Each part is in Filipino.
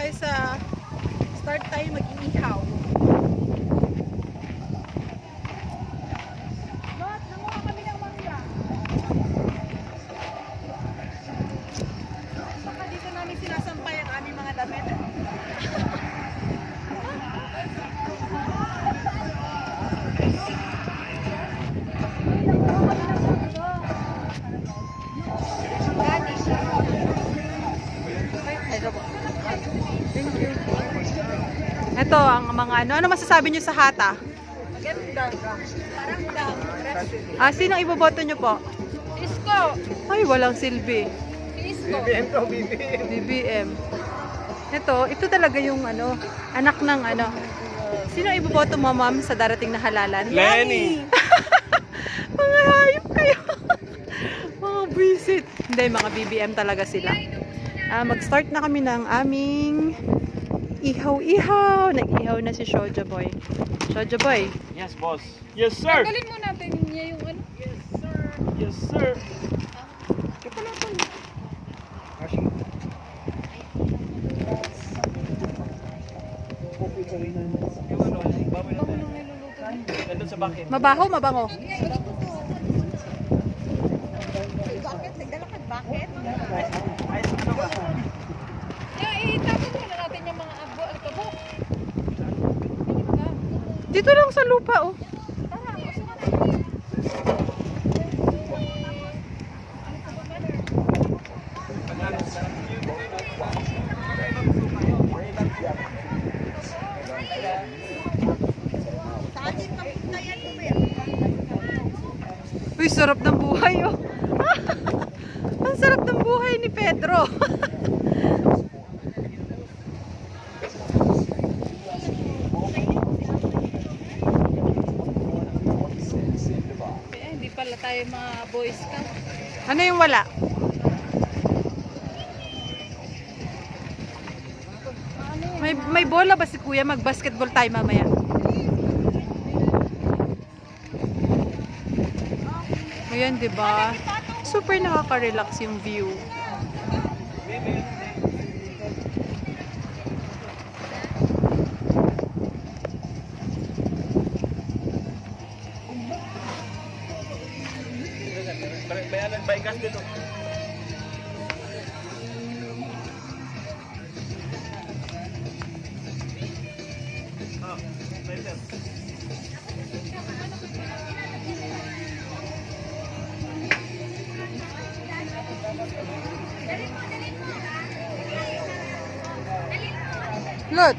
tayo start tayo mag-iihaw. Lot, nanguha kami ng mangga. Baka dito namin sinasampay ang aming mga damit. Thank you. Ito ang mga ano masasabi niyo sa hata? Maganda. Parang dang. Sino iboboto niyo po? Isko. Ay, walang silbi. Isko. BBM to, BBM. BBM. Ito talaga yung anak ng Sino iboboto mo, ma'am, sa darating na halalan? Lenny. Mga hayop kayo. Mga visit. Hindi, mga BBM talaga sila. Mag-start na kami ng aming ihaw-ihaw. Nag-ihaw na si Shoja Boy. Shoja Boy. Yes, boss. Yes, sir. Tanggalin mo natin niya yung Yes, sir. Yes, sir. Nandun sa bakit. Mabaho, mabango. Bakit? Nagdala ka bakit? Itapon muna natin yung mga abo. Dito lang sa lupa, oh. Uy, sarap ng buhay, oh. Ang sarap ng buhay ni Pedro. Hindi pala tayo mga boy scout. Ano yung wala? May bola ba si kuya? Mag-basketball tayo mamaya. Ayan, diba? Super nakaka-relax yung view. Bayanan by gas dito. Look.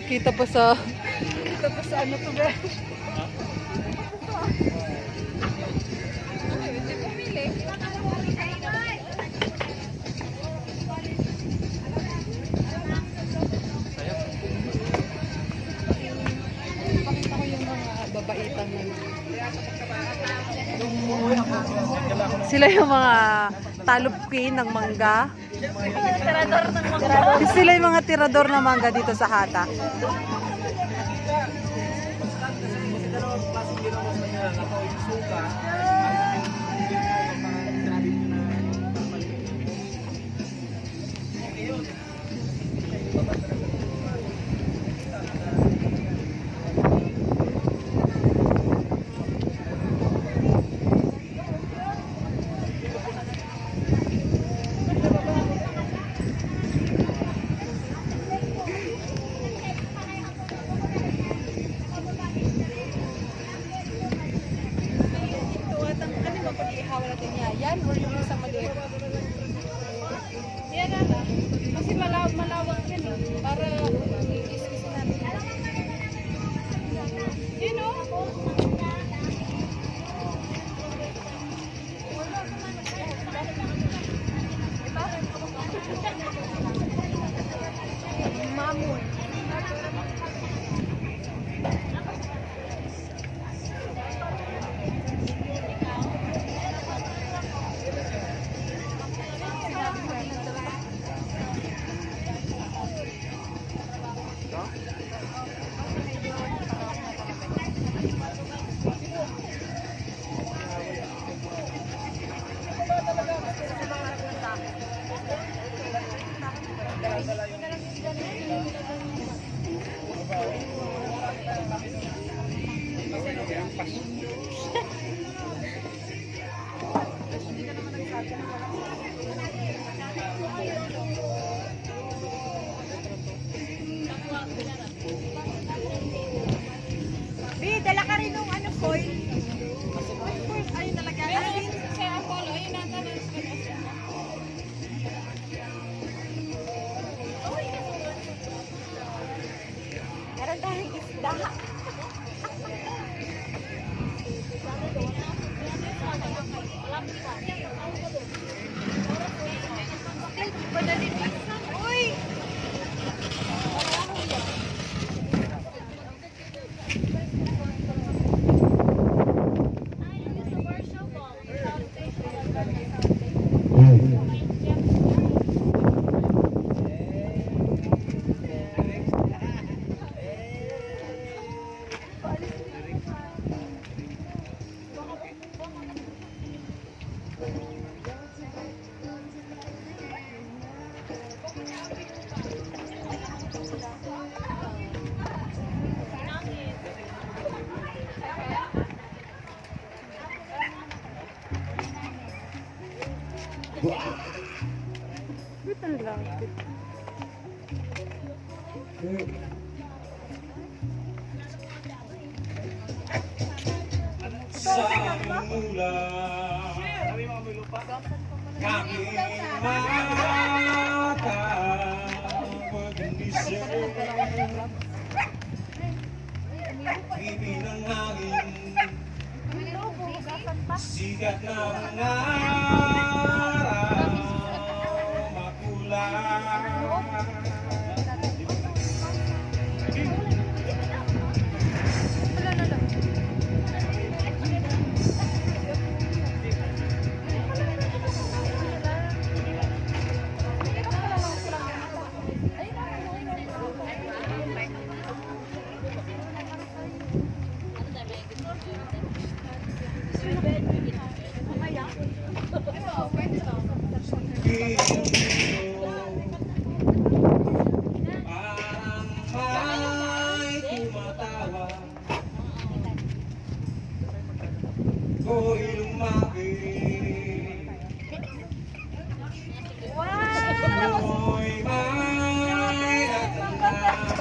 Kita pa sa ano to, ba? Pakita ko yung mga babaitang sila yung mga talupkin ng mangga. Sila yung mga tirador ng mangga dito sa hata. Bi, dala ka rin ng ano, foil. Foil, ayun talaga. Asin. Meron tayong isda. Uy! Ito lang. Mula aking mata pag-isip ibinangangin sikat ng araw makulay. Parang may tumatawa ko'y lumaki ko'y may natanda mangarap.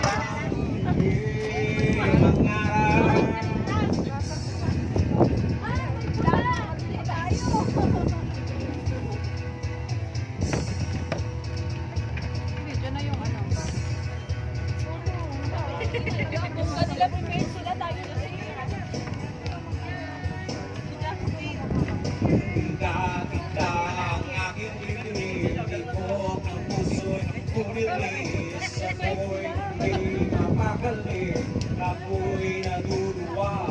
Video na yung ano. Tinda ang aking bibig, tibok ang puso'y pumilis. Ako'y hindi mapakali, ako'y naduluwa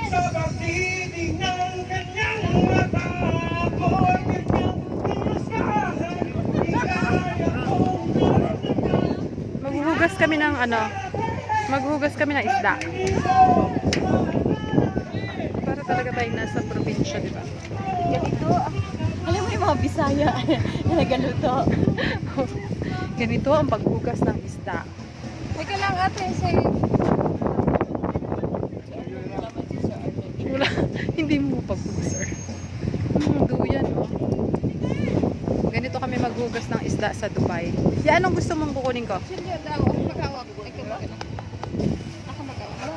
sa pagtitig ng kanyang mata. Ako'y kanyang pinustahan, di kaya kong maramdaman. Maghuhugas kami ng ano. Maghuhugas kami ng isda. Para talaga tayo nasa probinsya, di ba? Ganito. Alam mo yung mga Bisaya na galuto. Ganito ang paghugas ng isda. Teka lang ate, sa'yo. Wala, hindi mo paghugas, sir. Duyan, oh. Ganito kami maghugas ng isda sa Dubai. Yan, anong gusto mong kukunin ko? Silya daw, ako magawak. Ikaw ba? Ako magawak.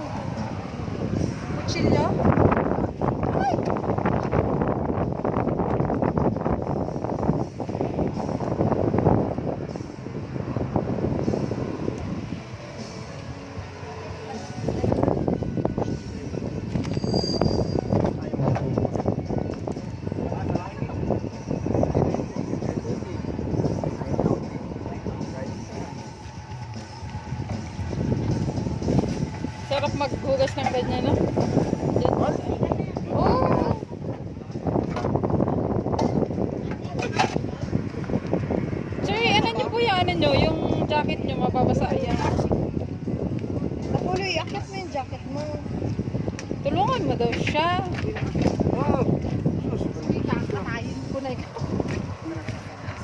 Kutsilyo? Sarap maghugas ng ganyan, no? Oh! Sorry, ano nyo po yung ano nyo? Yung jacket nyo, mababasa yan. Napuloy, akit mo yung jacket mo. Tulungan mo daw siya. Kakatayin ko na ikaw.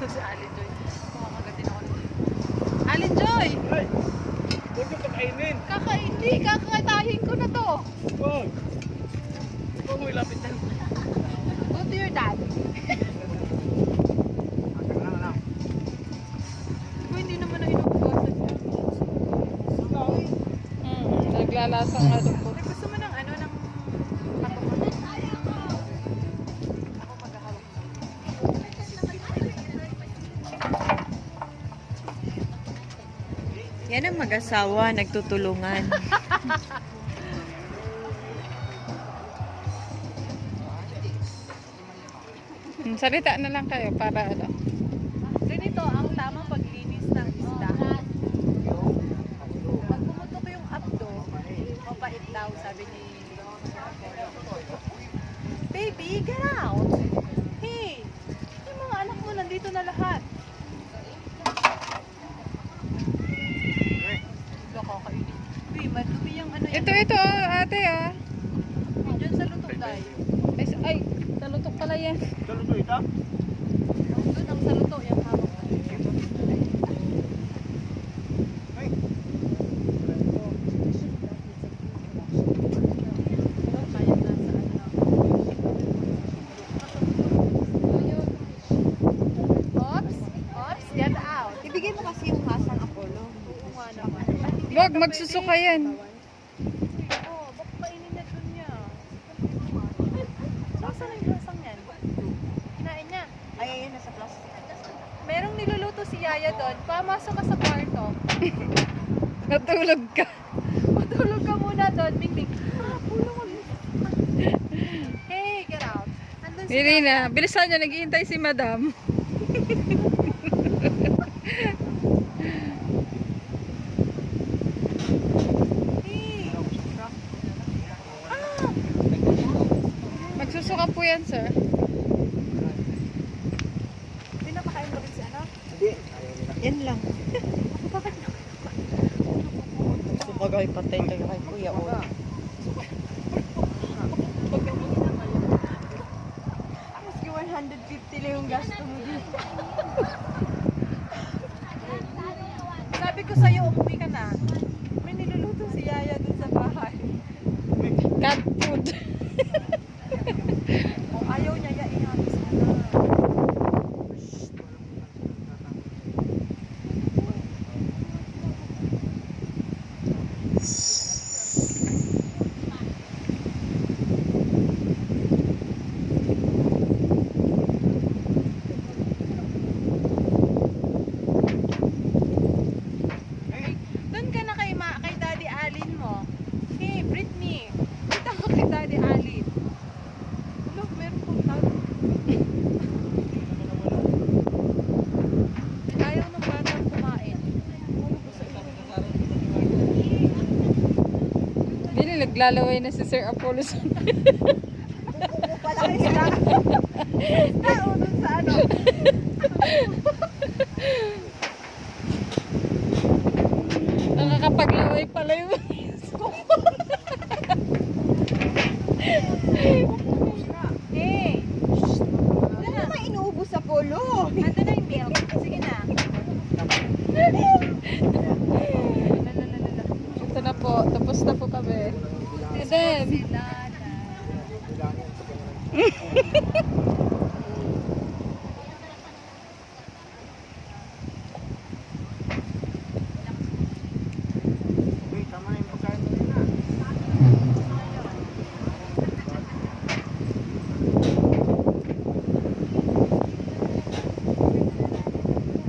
So si Alin Joy. Kumakagat ako. Alin Joy! Huwag yung kakainin. Kakatayin ko na to. Huwag. Kung hindi naman na inuugasan niya. Naglalasang ano po. Gusto mo ng ano, ng patok? Ako maghahawak. Yan ang mag-asawa, nagtutulungan. Salita na lang kayo para ano. Ganito ang tamang paglinis ng isda. Pag pumutok yung abdo, mapait daw, sabi ni Baby, get out! Hey! Yung mga anak mo, nandito na lahat. Nakakainit. Uy, madumi yung ano yan. Ito, ate ah. Diyan sa lutong day. Ay, talutok pala yan. Daluto ito? Doon ang sa luto, yung hawak. Oops, get out. Ibigay mo kasi yung hasang Apollo. Oo nga naman. Wag, magsusuka yan. Oo, baka kainin na dun niya. Saan yung lasang yan? Kinain niya. Ay, ayun, nasa plastic. Merong niluluto si Yaya doon. Pamasok ka sa kwarto. Natulog ka. Matulog ka muna doon. Bing-bing. Pulo mo. Hey, get out. Andun si Hindi na. Bilisan niya, naghihintay si madam. Hey. Magsusuka po yan, sir. Pinapakain mo rin si ano? Yan lang. Gusto bagay patay tayo kay Kuya Ola. Maski 150 lang yung gasto mo dito. Sabi ko sa'yo, umuwi ka na. May niluluto si Yaya dun sa bahay. Cat food. Kung ayaw niya, ihabis mo na. Doon ka na kay Daddy Alin mo. Hey, Britney. Dito ka kay Daddy Alin. Look, meron pong tawag. Ayaw ng batang kumain. Hindi, naglalaway na si Sir Apollo. Wala kayo sila. Doon sa ano. Nakakapaglaway pala yun. Hey! Wala naman inuubos sa Apollo. Ando na yung milk. Sige na. Ito na po. Tapos na po kami. And then,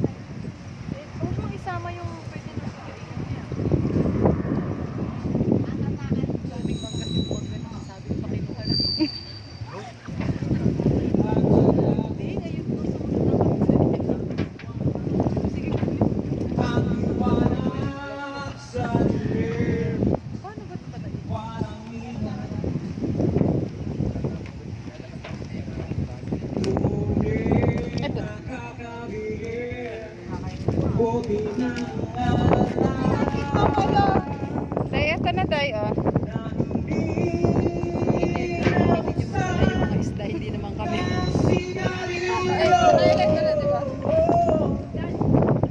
Huwag mo isama yung pwede na sa kainin niya. Daming mangga si Pog. Sabi ko pa kinuha na. Hindi, ngayon po sumunod na kami. Sige, Ang liwanag sa dilim, paano ba ito patayin? parang minat. Ngunit nakakagigil, buti na